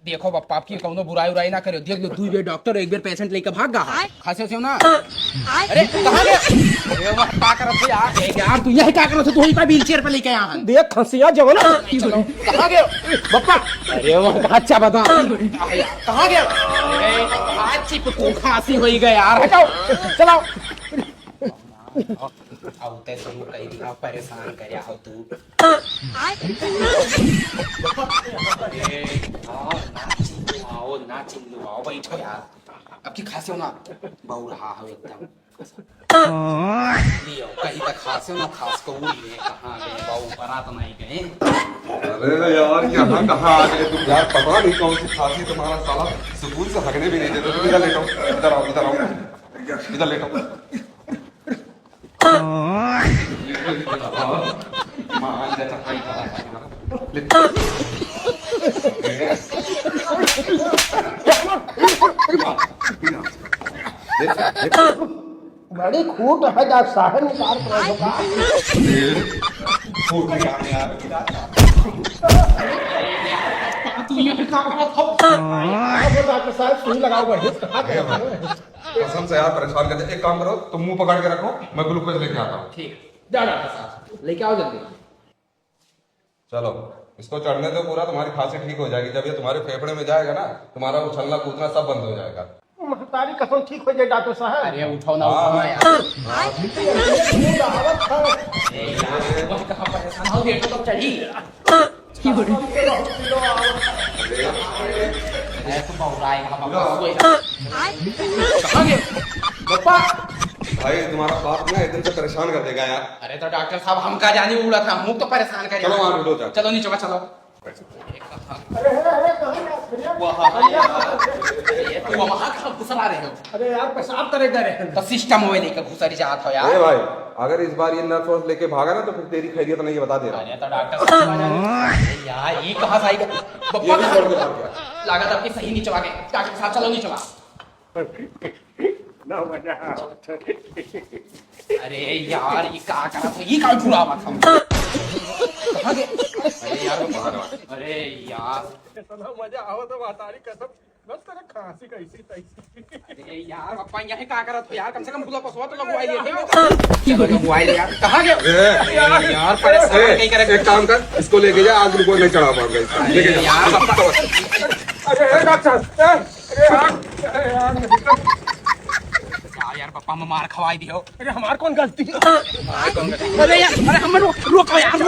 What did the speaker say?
देखो बप्पा आपकी कौनो बुराई उराई ना करो। देख लो 2 बेर डॉक्टर एक बेर पेशेंट लेकर भाग गा खासे से ना। अरे कहां गया? अरे वह का करत है यार? यार तू यही का करत है? तू ही पे व्हीलचेयर पे लेके आया है। देख खसिया जो ना कहां गया बप्पा? अरे वह अच्छा बता कहां गया? अरे आज चिप को खांसी होई गया यार। हटाओ चलाओ। आओ ते शुरू कर दिया परेशान कर आओ तू। आओ ना चिल्लो आओ बैठो यार। अब की खांसी हो ना बहु रहा है एकदम। लियो कहीं तक खांसी हो ना खास को उड़ी है कहां गए बहु बारात नहीं गए। अरे यार यहाँ कहाँ आ गए तुम यार? पता नहीं कौन सी खांसी तुम्हारा साला सुकून से हगने भी नहीं देते। तुम इधर लेटो, इधर आओ, इधर आओ, इधर लेटो। मां जैसा खाई खा रहा है। बड़ी खूट है जा साहब निकाल कर का फूट निकाल यार। डॉक्टर साहब सुई लगाओ बढ़िया कहा कसम से यार परेशान करते। एक काम करो, तुम मुंह पकड़ के रखो, मैं ग्लूकोज लेके आता हूँ। ठीक जा डॉक्टर साहब लेके आओ जल्दी। चलो इसको चढ़ने दो पूरा, तुम्हारी खांसी ठीक हो जाएगी। जब ये तुम्हारे फेफड़े में जाएगा ना, तुम्हारा उछलना कूदना सब बंद हो जाएगा। महतारी कसम ठीक हो जाए डॉक्टर साहब। अरे उठाओ ना उठाओ ना यार। वह कहां परेशान हो गए तो चढ़ी। ऐसे बहुराए हम सोए कहां गए बप्पा? भाई तुम्हारा बाप ना एकदम से परेशान कर देगा यार। अरे तो डॉक्टर साहब हम का जाने उड़ा था मुंह तो परेशान कर। चलो वहां उठो जा। चलो नीचे चलो। अरे अरे कहीं ना ये तू वहां कहां घुसरा रहे हो? अरे यार पेशाब करे जा रहे हैं। तो सिस्टम में लेकर घुसरी जात हो यार। अरे भाई अगर इस बार ये नर्स वर्स लेके भागा ना तो फिर तेरी खैरियत नहीं, ये बता दे रहा हूं। अरे तो डॉक्टर साहब यार ये कहां से आई बप्पा? ये भी छोड़ के भाग गया। लागत आपकी सही नीचे आ गए। डॉक्टर साहब चलो नीचे ना मजा अरे यार ये का करा तो ये का जुड़ा हुआ था कहां गए? अरे यार अरे यार इतना मजा आओ तो महतारी कसम बस तेरा खांसी कैसी तैसी। अरे यार पापा यहीं का करत हो यार? कम से कम बुला पसवा तो लगवाई लेते। चलो लगवाई ले यार। कहां गए यार? परेशान कहीं करे। एक काम कर, इसको लेके जा, आज ग्लूकोज नहीं चढ़ा पाऊंगा। लेके जा यार अरे डॉक्टर अरे यार पापा में मार खवाई दियो। अरे हमार कौन गलती है? अरे यार अरे हम रोको यार।